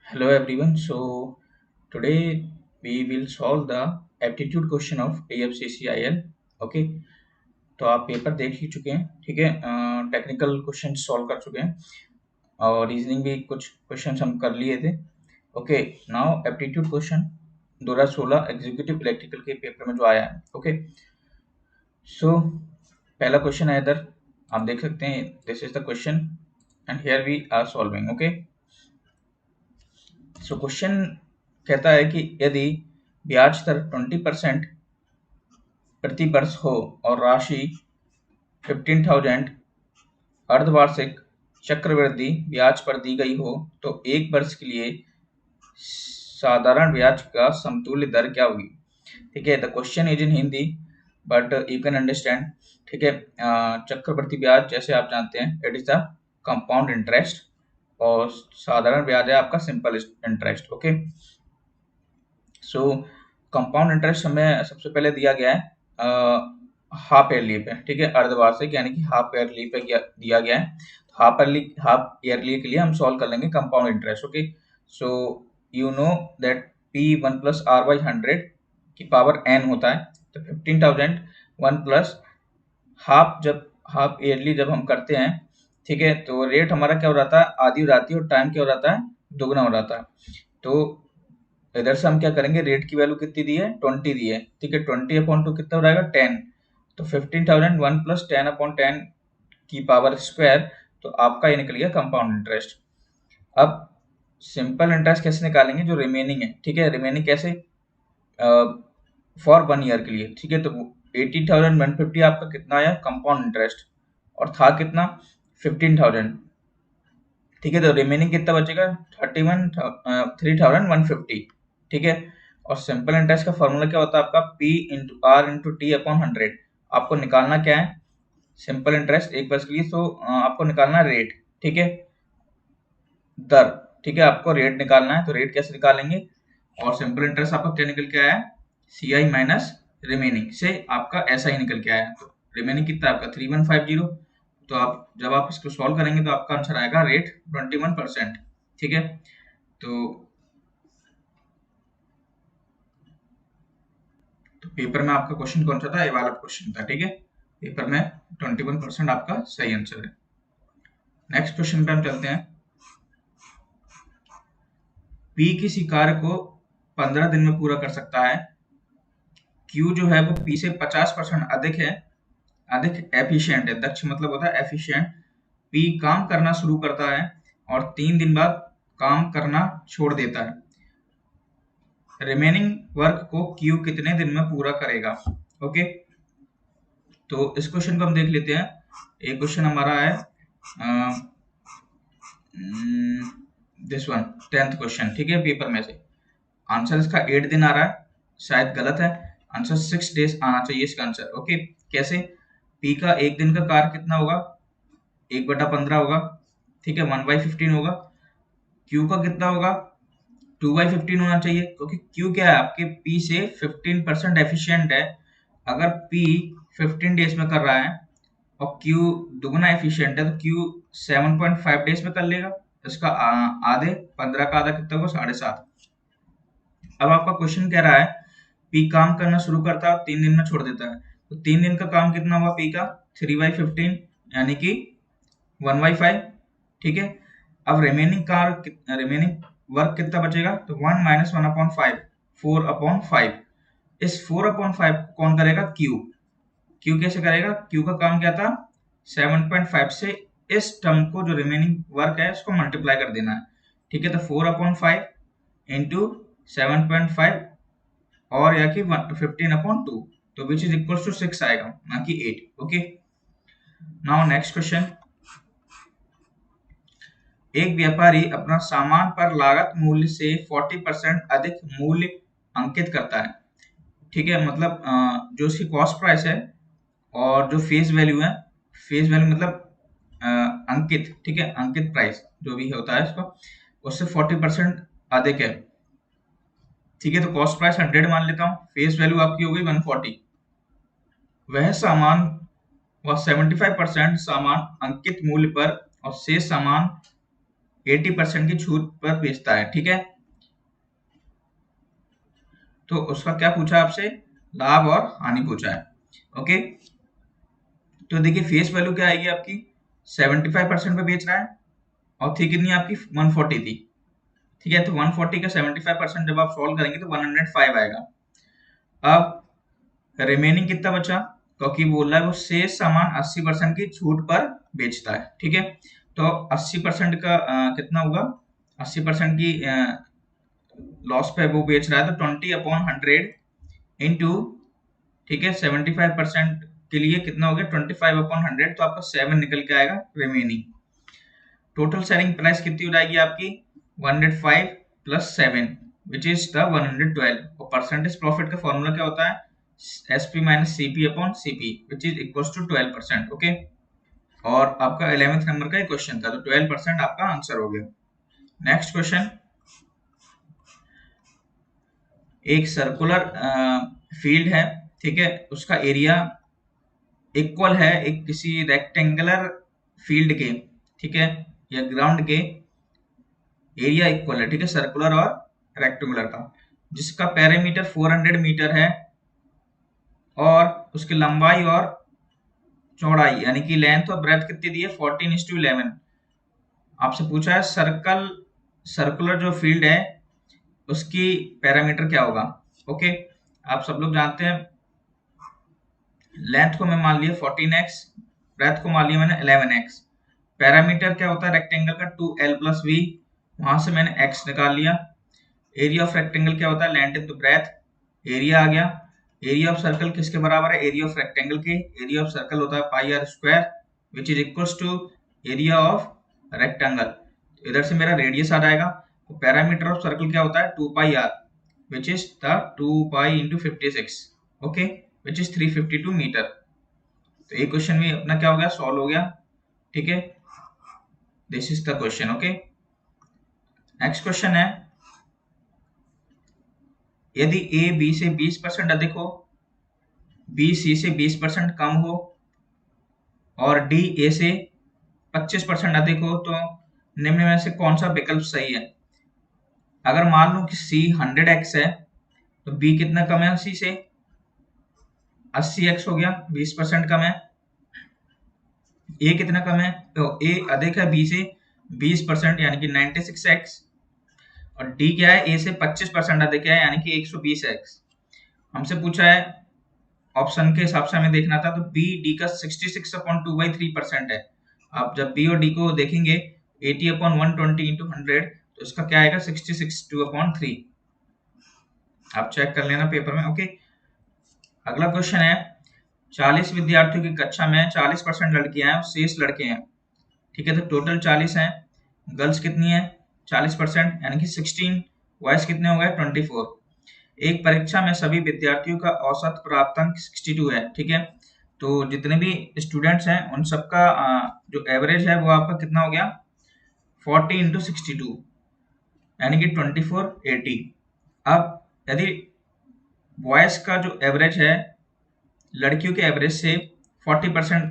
Hello everyone. So today we will solve the aptitude question of AFCCIL. Okay, तो आप paper देख ही चुके हैं, ठीक है। टेक्निकल क्वेश्चन सॉल्व कर चुके हैं और रीजनिंग भी कुछ क्वेश्चन हम कर लिए थे। Okay, now aptitude question 2016 executive electrical के पेपर में जो आया है। ओके, सो पहला क्वेश्चन है इधर, आप देख सकते हैं। This is the question and here we are solving. Okay, so question कहता है कि यदि ब्याज दर 20% प्रति वर्ष हो और राशि 15,000 अर्धवार्षिक चक्रवृद्धि ब्याज पर दी गई हो, तो एक वर्ष के लिए साधारण ब्याज का समतुल्य दर क्या होगी। ठीक है, the question is in Hindi but you can understand. ठीक है, चक्रवृद्धि ब्याज जैसे आप जानते हैं it is the compound interest और साधारण ब्याज है आपका सिंपल इंटरेस्ट। ओके, सो कंपाउंड इंटरेस्ट हमें सबसे पहले दिया गया है हाफ ईयरली पे। ठीक है, अर्धवार्षिक यानी कि हाफ ईयरली पे दिया गया है। हाफ ईयरली के लिए हम सॉल्व कर लेंगे compound interest. Okay, so you know that P1 plus R by 100 की पावर n होता है, तो 15,000 1 प्लस हाफ ईयरली जब हम करते हैं, ठीक है, तो रेट हमारा क्या हो जाता है, आधी हो जाती है और टाइम क्या हो जाता है, दुगना हो जाता है। तो इधर से हम क्या करेंगे, रेट की वैल्यू कितनी दी है, 20 दी है। ठीक है, 20/2 कितना हो जाएगा, 10। तो 15,000 1 प्लस 10/10 की पावर स्क्वायर, तो आपका ये निकल गया कंपाउंड इंटरेस्ट। अब सिंपल इंटरेस्ट कैसे निकालेंगे, जो रिमेनिंग है। ठीक है, रिमेनिंग कैसे, फॉर 1 ईयर के लिए। ठीक है, तो 80,150 आपका कितना आया कंपाउंड इंटरेस्ट और था कितना 15,000। ठीक है, तो रिमेनिंग कितना बचेगा 3,150। ठीक है, और सिंपल इंटरेस्ट का फॉर्मूला क्या होता है आपका, P/R/T/100। आपको निकालना क्या है, सिंपल इंटरेस्ट एक वर्ष के लिए, तो आपको निकालना है रेट। ठीक है, दर। ठीक है, आपको रेट निकालना है, तो रेट कैसे निकालेंगे, और सिंपल इंटरेस्ट आपका क्या निकल के आया है, CI माइनस रिमेनिंग से आपका SI निकल के आया है। तो रिमेनिंग कितना है आपका 3150। तो आप जब आप इसको सॉल्व करेंगे तो आपका आंसर आएगा रेट 21%। ठीक है, तो पेपर में आपका क्वेश्चन कौन सा था, ये वाला क्वेश्चन था। ठीक है, पेपर में 21% आपका सही आंसर है। नेक्स्ट क्वेश्चन पे हम चलते हैं। P किसी कार्य को 15 दिन में पूरा कर सकता है। Q जो है वो P से 50% अधिक है, अधिक एफिशिएंट है। दक्ष मतलब होता है एफिशिएंट। P काम करना शुरू करता है और 3 दिन बाद काम करना छोड़ देता है। रिमेनिंग वर्क को Q कितने दिन में पूरा करेगा। ओके, तो इस क्वेश्चन को हम देख लेते हैं। एक क्वेश्चन हमारा है दिस वन 10th क्वेश्चन। ठीक है, पेपर में से आंसर इसका 8 दिन आ रहा है, शायद गलत है। आंसर 6 डेज आना चाहिए इसका आंसर। ओके, कैसे, P का एक दिन का कार्य कितना होगा, 1/15 होगा। ठीक है, 1/15 होगा। Q का कितना होगा, 2/15 होना चाहिए, क्योंकि Q क्या है आपके P से 15% एफिशिएंट है। अगर P 15 डेज में कर रहा है और Q दुगना एफिशिएंट है, तो Q 7.5 डेज में कर लेगा। इसका आधे 15 का आधा कितना होगा, 7.5। अब आपका क्वेश्चन कह रहा है P काम करना शुरू करता है और 3 दिन में छोड़ देता है, तो 3 दिन का काम कितना हुआ P का, 3/15 यानी कि 1/5। ठीक है, अब रिमेनिंग वर्क कितना बचेगा, तो 1 माइनस 1/5, 4/5। इस 4/5 कौन करेगा, Q कैसे करेगा, Q का काम क्या था, 7.5 से इस टर्म को जो रिमेनिंग वर्क है उसको मल्टीप्लाई कर देना है। ठीक है, तो 4/5 इंटू 7.5 और या कि 15/2, तो विच इज इक्वल टू 6 आएगा, ना कि 8। Okay, now next question. एक व्यापारी अपना सामान पर लागत मूल्य से 40% अधिक मूल्य अंकित करता है। ठीक है, मतलब जो उसकी कॉस्ट प्राइस है और जो फेस वैल्यू है, फेस वैल्यू मतलब अंकित, ठीक है, अंकित प्राइस जो भी होता है उसका, उससे 40% अधिक है। ठीक है, तो कॉस्ट प्राइस 100 मान लेता हूँ, फेस वैल्यू आपकी हो गई 140। वह सामान व 75% सामान अंकित मूल्य पर और शेष सामान 80% की छूट पर बेचता है, ठीक है। तो उसका क्या पूछा आपसे, लाभ और हानि पूछा है, ओके। तो देखिए फेस वैल्यू क्या आएगी आपकी, 75% पे बेच रहा है और थी कितनी आपकी 140 थी, ठीक है। तो 140 का 75% जब आप सॉल्व करेंगे तो 105 आएगा। अब रिमेनिंग कितना बचा, क्योंकि बोल रहा है वो शेष सामान 80% की छूट पर बेचता है, ठीक है। तो 80% का कितना होगा, 80% की लॉस पे वो बेच रहा है, तो 20/100 इंटू, ठीक है, 75% के लिए कितना हो गया 25/100, तो आपका 7 निकल के आएगा रिमेनिंग। टोटल सेलिंग प्राइस कितनी हो जाएगी आपकी 105 प्लस 7 विच इज द 112। और परसेंटेज प्रॉफिट का फॉर्मूला क्या होता है, SP minus CP upon CP which is equal to 12%, okay. और आपका 11th नंबर का क्वेश्चन था, तो 12% आपका आंसर हो गया। नेक्स्ट क्वेश्चन, एक सर्कुलर फील्ड है, ठीक है, उसका एरिया इक्वल है एक किसी रेक्टेंगुलर फील्ड के, ठीक है, या ग्राउंड के एरिया इक्वल है, ठीक है, सर्कुलर और रेक्टेंगुलर का, जिसका पेरीमीटर 400 मीटर है और उसकी लंबाई और चौड़ाई यानी कि लेंथ और ब्रेथ कितनी दी है 14:11। आपसे पूछा है सर्कुलर जो फील्ड है उसकी पैरामीटर क्या होगा, ओके। आप सब लोग जानते हैं लेंथ को मैं मान लिया 14x, ब्रेथ को मान लिया मैंने 11x। पैरामीटर क्या होता है रेक्टेंगल का 2l+v, वहां से मैंने x निकाल लिया। एरिया ऑफ रेक्टेंगल क्या होता है लेंथ इनटू ब्रेथ, एरिया आ गया। एरिया ऑफ सर्कल किसके बराबर है, एरिया ऑफ रेक्टेंगल के, एरिया ऑफ सर्कल होता है pi r square which is equals to area of rectangle. इधर से मेरा रेडियस आ जाएगा। तो पैरामीटर ऑफ सर्कल क्या होता है 2πr which is the 2π into 56, okay, which is 352 metre. तो ये क्वेश्चन भी अपना क्या हो गया, सॉल्व हो गया, ठीक है। This is the question, okay. Next question है, यदि a b से 20% अधिक हो, b c से 20% कम हो और d a से 25% अधिक हो, तो निम्न में से कौन सा विकल्प सही है। अगर मान लो कि c 100x है तो b कितना कम है c से, 80x हो गया, 20% कम है। a कितना कम है, तो a अधिक है b से 20% यानी कि 96x, और d क्या है a से 25% अधिक है यानी कि 120x। हमसे पूछा है ऑप्शन के हिसाब से हमें देखना था, तो बी डी का 66/2/3% है। आप जब बी और डी को देखेंगे 80/120 इंटू 100, तो इसका क्या आएगा 66/2/3। आप चेक कर लेना पेपर में, ओके। अगला क्वेश्चन है, 40 विद्यार्थियों की कक्षा में 40% लड़कियां हैं और शेष लड़के हैं, ठीक है। तो टोटल 40 हैं, गर्ल्स कितनी है 40% यानी कि 16, बॉयज कितने हो गए 24। एक परीक्षा में सभी विद्यार्थियों का औसत प्राप्तांक 62 है, ठीक है। तो जितने भी स्टूडेंट्स हैं उन सबका जो एवरेज है वो आपका कितना हो गया 40 इंटू 62 यानी कि 2480। अब यदि बॉयज का जो एवरेज है लड़कियों के एवरेज से 40%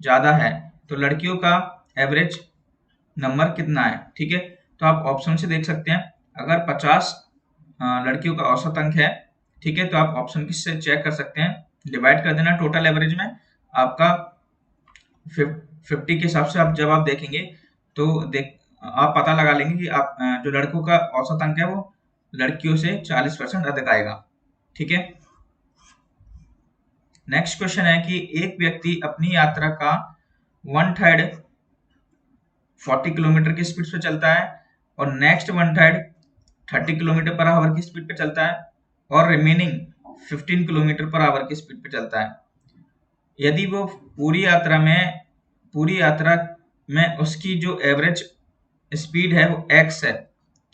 ज्यादा है, तो लड़कियों का एवरेज नंबर कितना है, ठीक है। तो आप ऑप्शन से देख सकते हैं, अगर 50 लड़कियों का औसत अंक है, ठीक है, तो आप ऑप्शन से चेक कर सकते हैं, डिवाइड कर देना टोटल एवरेज में, आपका 50 के हिसाब से आप जब आप देखेंगे तो आप पता लगा लेंगे कि आप जो लड़कों का औसत अंक है वो लड़कियों से 40% अधिक आएगा, ठीक है। नेक्स्ट क्वेश्चन है कि एक व्यक्ति अपनी यात्रा का 1/3 40 किलोमीटर की स्पीड से चलता है और नेक्स्ट 1/3 30 किलोमीटर पर आवर की स्पीड पे चलता है और रिमेनिंग 15 किलोमीटर पर आवर की स्पीड पे चलता है। यदि वो पूरी यात्रा में उसकी जो एवरेज स्पीड है वो x है,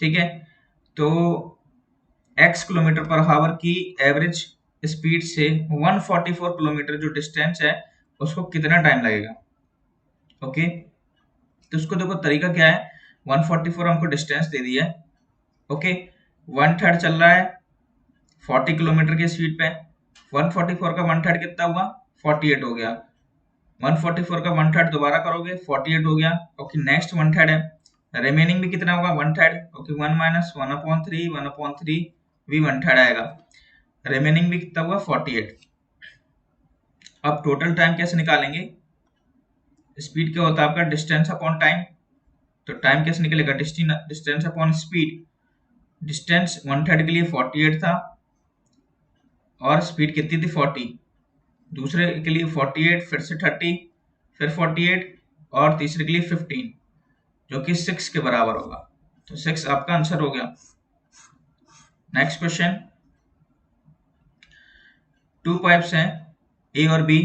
ठीक है। तो x किलोमीटर पर आवर की एवरेज स्पीड से 144 किलोमीटर जो डिस्टेंस है उसको कितना टाइम लगेगा, ओके। तो उसको देखो तरीका क्या है, 144 हमको डिस्टेंस दे दिया है, ओके। 1/3 चल रहा है 40 किलोमीटर की स्पीड पे, 144 का 1/3 कितना हुआ 48 हो गया, 144 का 1/3 दोबारा करोगे 48 हो गया, ओके। नेक्स्ट 1/3 है, रिमेनिंग भी कितना होगा, 1/3, ओके 1 माइनस 1/3, 1/3 भी 1/3 आएगा, रिमेनिंग भी कितना हुआ 48। अब टोटल टाइम कैसे निकालेंगे, स्पीड क्या होता है आपका डिस्टेंस अपॉन टाइम, तो टाइम कैसे निकलेगा, डिस्टेंस अपॉन स्पीड, डिस्टेंस 1/3 के लिए 48 था और स्पीड कितनी थी 40, दूसरे के लिए 48, फिर से 30, फिर 48 और तीसरे के लिए 15 जो कि 6 के बराबर होगा, तो 6 आपका आंसर हो गया। नेक्स्ट क्वेश्चन, 2 पाइप्स हैं ए और बी,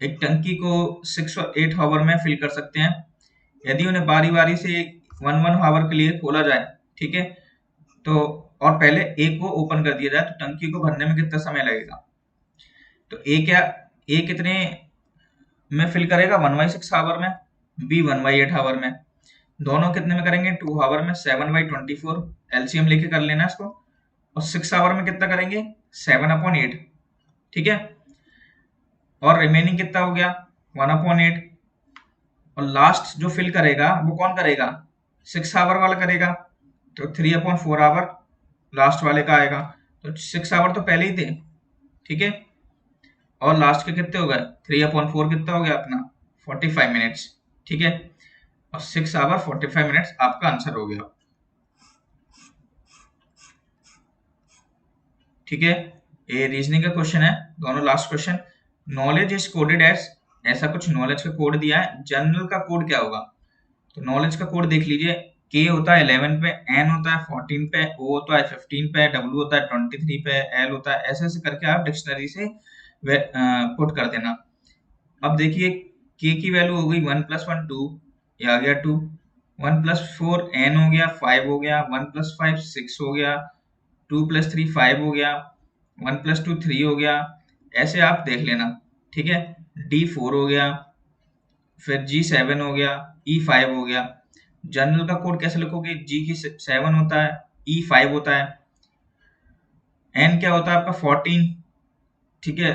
एक टंकी को 6 और 8 हावर में फिल कर सकते हैं, यदि उन्हें बारी बारी से 1 हावर के लिए खोला जाए, ठीक है, तो और पहले ए को ओपन कर दिया जाए तो टंकी को भरने में कितना समय लगेगा, तो ए कितने में फिल करेगा 1/6 हावर में, बी 1/8 हावर में, दोनों कितने में करेंगे 2 हावर में, 7/24, एलसीएम लेके कर लेना इसको, और 6 हावर में कितना करेंगे 7/8, ठीक है, और रिमेनिंग कितना हो गया 1/8, और लास्ट जो फिल करेगा वो कौन करेगा 6 हावर वाला करेगा, तो 3/4 आवर लास्ट वाले का आएगा, तो 6 आवर तो पहले ही थे, ठीक है, और लास्ट के कितने हो गए 3/4 कितना हो गया अपना 45 मिनट्स, ठीक है, और 6 आवर 45 मिनट्स आपका आंसर हो गया, ठीक है। ये रीजनिंग का क्वेश्चन है, दोनों last question, knowledge is coded as, ऐसा कुछ नॉलेज का कोड दिया है, जनरल का कोड क्या होगा, तो नॉलेज का कोड देख लीजिए, के होता है 11 पे, एन होता है 14 पे, ओ होता है 15 पे, डब्ल्यू होता है 23 पे, एल होता है, ऐसे ऐसे करके आप डिक्शनरी से पुट कर देना। अब देखिए के की वैल्यू हो गई 1 + 1 2, ये आ गया 2, 1 + 4 n हो गया 5 हो गया, 1 + 5 6 हो गया, 2 + 3 5 हो गया, 1 + 2 3 हो गया, ऐसे आप देख लेना, ठीक है, डी 4 हो गया, फिर जी 7 हो गया, ई 5 हो गया, जनरल का कोड कैसे लिखोगे, जी की 7 होता है, ई 5 होता है, एन क्या होता है आपका 14, ठीक है,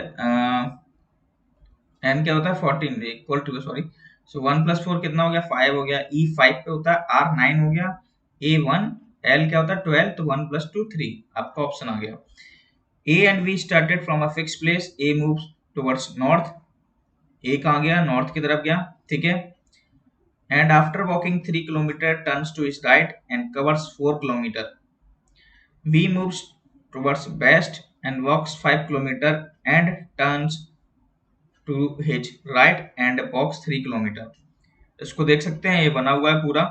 एन क्या होता है 14 इक्वल टू, सॉरी, सो 1 + 4 कितना हो गया 5 हो गया, ई 5 पे होता है, आर 9 हो गया, ए 1, एल क्या होता है 12, तो 1 + 2 3 आपका ऑप्शन आ गया। A and B started from a fix place, A moves towards north, A कहाँ गया नॉर्थ की तरफ गया, ठीक है, and after walking 3 kilometers turns to his right and covers 4 kilometers. B moves towards west and walks 5 kilometers and turns to his right and walks 3 kilometers. इसको देख सकते हैं, ये बना हुआ है पूरा,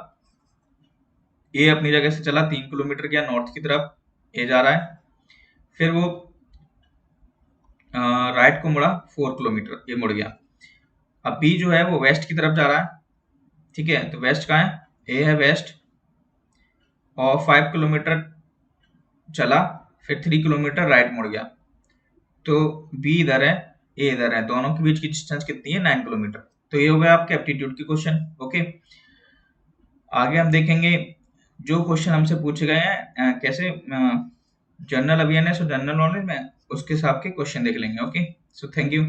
ये अपनी जगह से चला 3 किलोमीटर गया नॉर्थ की तरफ, ये जा रहा है, फिर वो राइट को मुड़ा 4 किलोमीटर, ये मुड़ गया। अब बी जो है वो वेस्ट की तरफ जा रहा है, ठीक है, तो वेस्ट कहाँ है, ए है वेस्ट, और 5 किलोमीटर चला, फिर 3 किलोमीटर राइट मुड़ गया, तो बी इधर है, ए इधर है, दोनों के बीच की डिस्टेंस कितनी है 9 किलोमीटर। तो ये हो गया आपके एप्टीट्यूड के क्वेश्चन, ओके। आगे हम देखेंगे जो क्वेश्चन हमसे पूछे गए हैं कैसे जनरल अवेयरनेस और जनरल नॉलेज में, उसके हिसाब के क्वेश्चन देख लेंगे, ओके। So thank you.